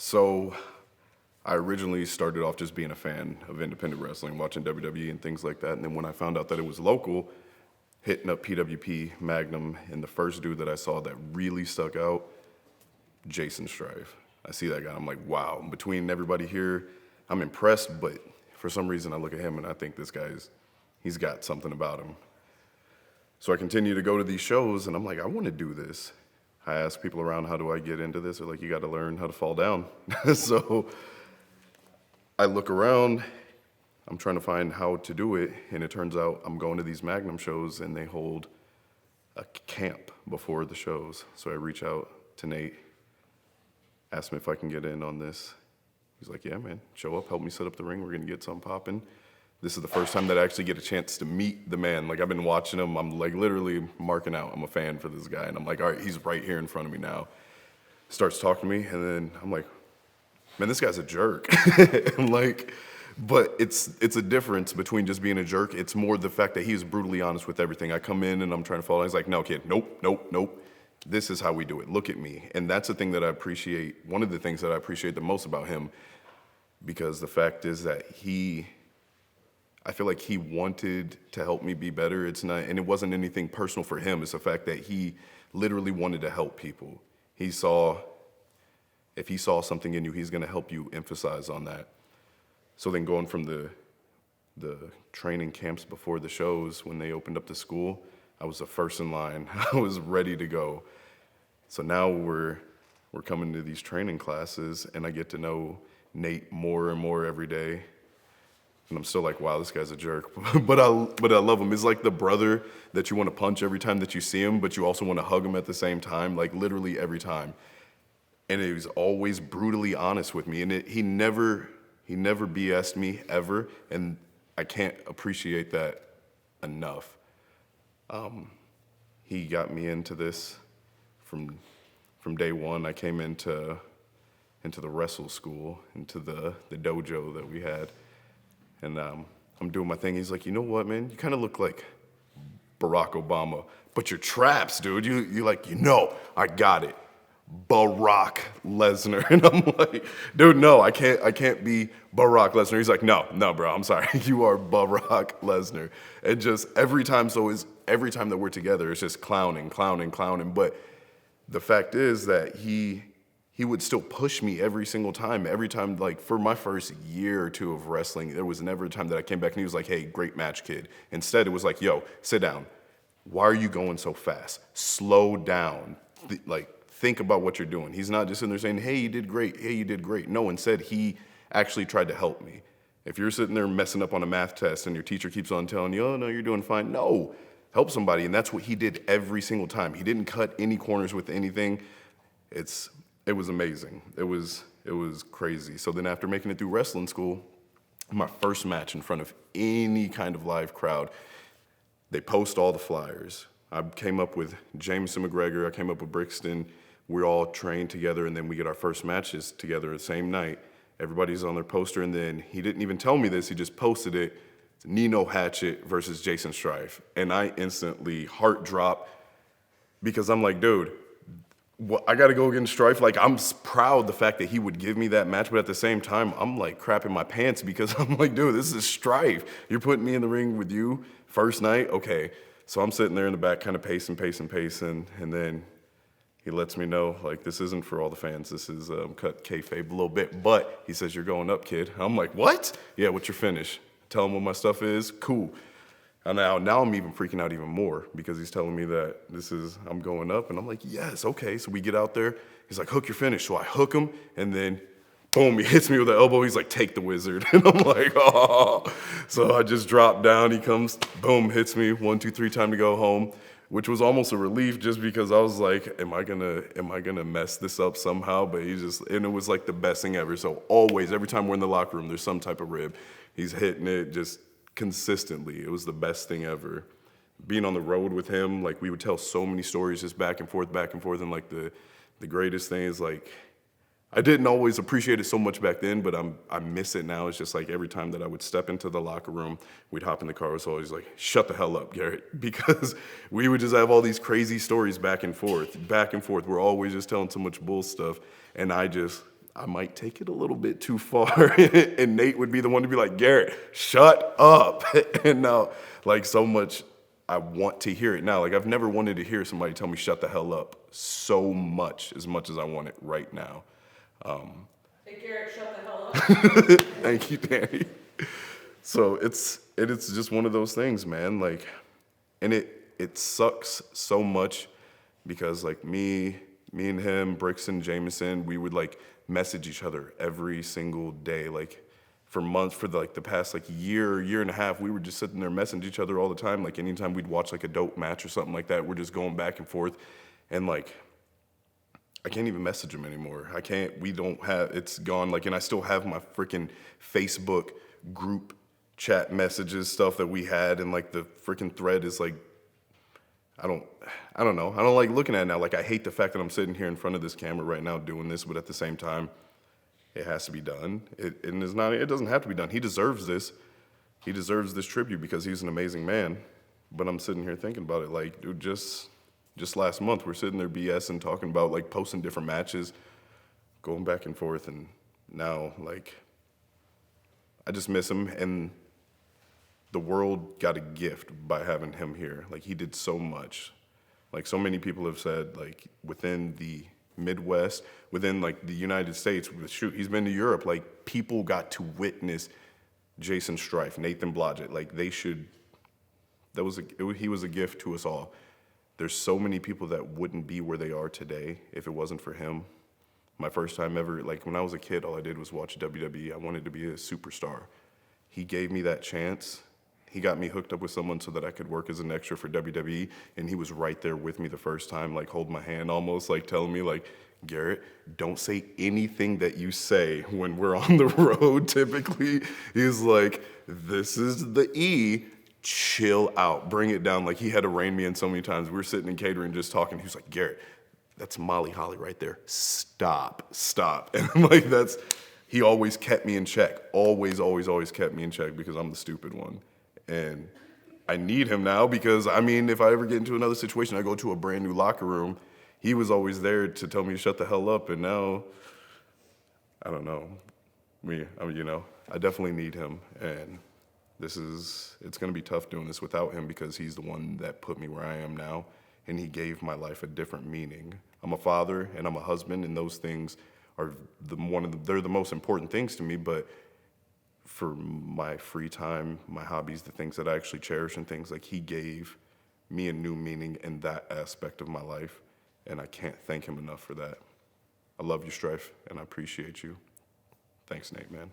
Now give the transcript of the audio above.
So I originally started off just being a fan of independent wrestling, watching WWE and things like that. And then when I found out that it was local, hitting up PWP, Magnum, and the first dude that I saw that really stuck out, Jaysin Strife. I see that guy, I'm like, wow. Between everybody here, I'm impressed, but for some reason I look at him and I think this guy's, he's got something about him. So I continue to go to these shows and I'm like, I want to do this. I ask people around, how do I get into this? They're like, you got to learn how to fall down. So I look around, I'm trying to find how to do it, and it turns out I'm going to these Magnum shows and they hold a camp before the shows. So I reach out to Nate, ask him if I can get in on this. He's like, yeah, man, show up, help me set up the ring, we're gonna get something popping. This is the first time that I actually get a chance to meet the man. Like, I've been watching him, I'm like literally marking out, I'm a fan for this guy, and I'm like, all right, he's right here in front of me now. Starts talking to me, and then I'm like, man, this guy's a jerk. I'm like, but it's a difference between just being a jerk. It's more the fact that he's brutally honest with everything. I come in and I'm trying to follow. He's like, no, kid, nope. This is how we do it. Look at me. And that's the thing that I appreciate. One of the things that I appreciate the most about him, because the fact is that I feel like he wanted to help me be better. It's not, and it wasn't anything personal for him. It's the fact that he literally wanted to help people. If he saw something in you, he's going to help you emphasize on that. So then going from the training camps before the shows, when they opened up the school, I was the first in line. I was ready to go. So now we're coming to these training classes, and I get to know Nate more and more every day. And I'm still like, wow, this guy's a jerk. but I love him. He's like the brother that you want to punch every time that you see him, but you also want to hug him at the same time, like literally every time. And he was always brutally honest with me, and he never BS'd me ever, and I can't appreciate that enough. He got me into this from day one. I came into the wrestle school, into the dojo that we had, and I'm doing my thing. He's like, you know what, man? You kind of look like Barack Obama, but your traps, dude. You like, I got it. Barack Lesnar. And I'm like, dude, no, I can't be Barack Lesnar. He's like, no, bro, I'm sorry. You are Barack Lesnar. And just every time that we're together, it's just clowning. But the fact is that he would still push me every single time. Every time, like for my first year or two of wrestling, there was never a time that I came back and he was like, hey, great match, kid. Instead, it was like, yo, sit down. Why are you going so fast? Slow down. Think about what you're doing. He's not just sitting there saying, hey, you did great. No, instead, he actually tried to help me. If you're sitting there messing up on a math test and your teacher keeps on telling you, oh, no, you're doing fine. No, help somebody. And that's what he did every single time. He didn't cut any corners with anything. It was amazing. It was crazy. So then after making it through wrestling school, my first match in front of any kind of live crowd, they post all the flyers. I came up with Jameson McGregor. I came up with Brixton. We all trained together, and then we get our first matches together the same night. Everybody's on their poster, and then he didn't even tell me this. He just posted it. It's Nino Hatchet versus Jaysin Strife. And I instantly heart drop because I'm like, dude, I got to go against Strife. Like, I'm proud the fact that he would give me that match, but at the same time, I'm like crapping my pants because I'm like, dude, this is Strife. You're putting me in the ring with you first night? Okay. So I'm sitting there in the back kind of pacing, and then he lets me know, like, this isn't for all the fans. This is cut kayfabe a little bit, but he says, you're going up, kid. I'm like, what? Yeah, what's your finish? Tell him what my stuff is. Cool. And now I'm even freaking out even more because he's telling me that I'm going up, and I'm like, yes, okay. So we get out there. He's like, hook your finish. So I hook him, and then boom, he hits me with the elbow. He's like, take the wizard. And I'm like, oh. So I just drop down. He comes, boom, hits me. 1, 2, 3, time to go home, which was almost a relief just because I was like, am I gonna mess this up somehow? But and it was like the best thing ever. So always, every time we're in the locker room, there's some type of rib. He's hitting it just consistently. It was the best thing ever. Being on the road with him, like we would tell so many stories just back and forth. And like the greatest thing is like, I didn't always appreciate it so much back then, but I miss it now. It's just like every time that I would step into the locker room, we'd hop in the car. It was always like, shut the hell up, Garrett, because we would just have all these crazy stories back and forth. We're always just telling so much bull stuff, and I I might take it a little bit too far. And Nate would be the one to be like, Garrett, shut up. And now, like, so much I want to hear it now. Like, I've never wanted to hear somebody tell me shut the hell up so much as I want it right now. Hey, Garrett, shut the hell up. Thank you, Danny. So it's just one of those things, man. Like, and it sucks so much because like me and him, Brixton, Jameson, we would like message each other every single day, like for months, for the past like year and a half. We were just sitting there messaging each other all the time. Like anytime we'd watch like a dope match or something like that, we're just going back and forth. And like, I can't even message him anymore. We don't have, it's gone. Like, and I still have my freaking Facebook group chat messages, stuff that we had, and like the freaking thread is like, I don't know. I don't like looking at it now. Like, I hate the fact that I'm sitting here in front of this camera right now doing this, but at the same time, it has to be done. It doesn't have to be done. He deserves this. He deserves this tribute because he's an amazing man. But I'm sitting here thinking about it like, dude, just last month, we're sitting there BSing, talking about like posting different matches, going back and forth, and now like, I just miss him, and the world got a gift by having him here. Like, he did so much. Like, so many people have said, like, within the Midwest, within like the United States, shoot, he's been to Europe. Like, people got to witness Jaysin, Strife, Nathan Blodgett. Like, he was a gift to us all. There's so many people that wouldn't be where they are today if it wasn't for him. My first time ever, like when I was a kid, all I did was watch WWE. I wanted to be a superstar. He gave me that chance. He got me hooked up with someone so that I could work as an extra for WWE, and he was right there with me the first time, like holding my hand almost, like telling me like, Garrett, don't say anything that you say when we're on the road typically. He's like, this is the E, chill out, bring it down. Like, he had to rein me in so many times. We were sitting in catering just talking. He was like, Garrett, that's Molly Holly right there. Stop. And I'm like, he always kept me in check. Always kept me in check because I'm the stupid one. And I need him now because, I mean, if I ever get into another situation, I go to a brand new locker room, he was always there to tell me to shut the hell up. And now, I don't know. I definitely need him. And it's going to be tough doing this without him because he's the one that put me where I am now. And he gave my life a different meaning. I'm a father and I'm a husband, and those things are they're the most important things to me. But for my free time, my hobbies, the things that I actually cherish and things, like, he gave me a new meaning in that aspect of my life. And I can't thank him enough for that. I love you, Strife, and I appreciate you. Thanks, Nate, man.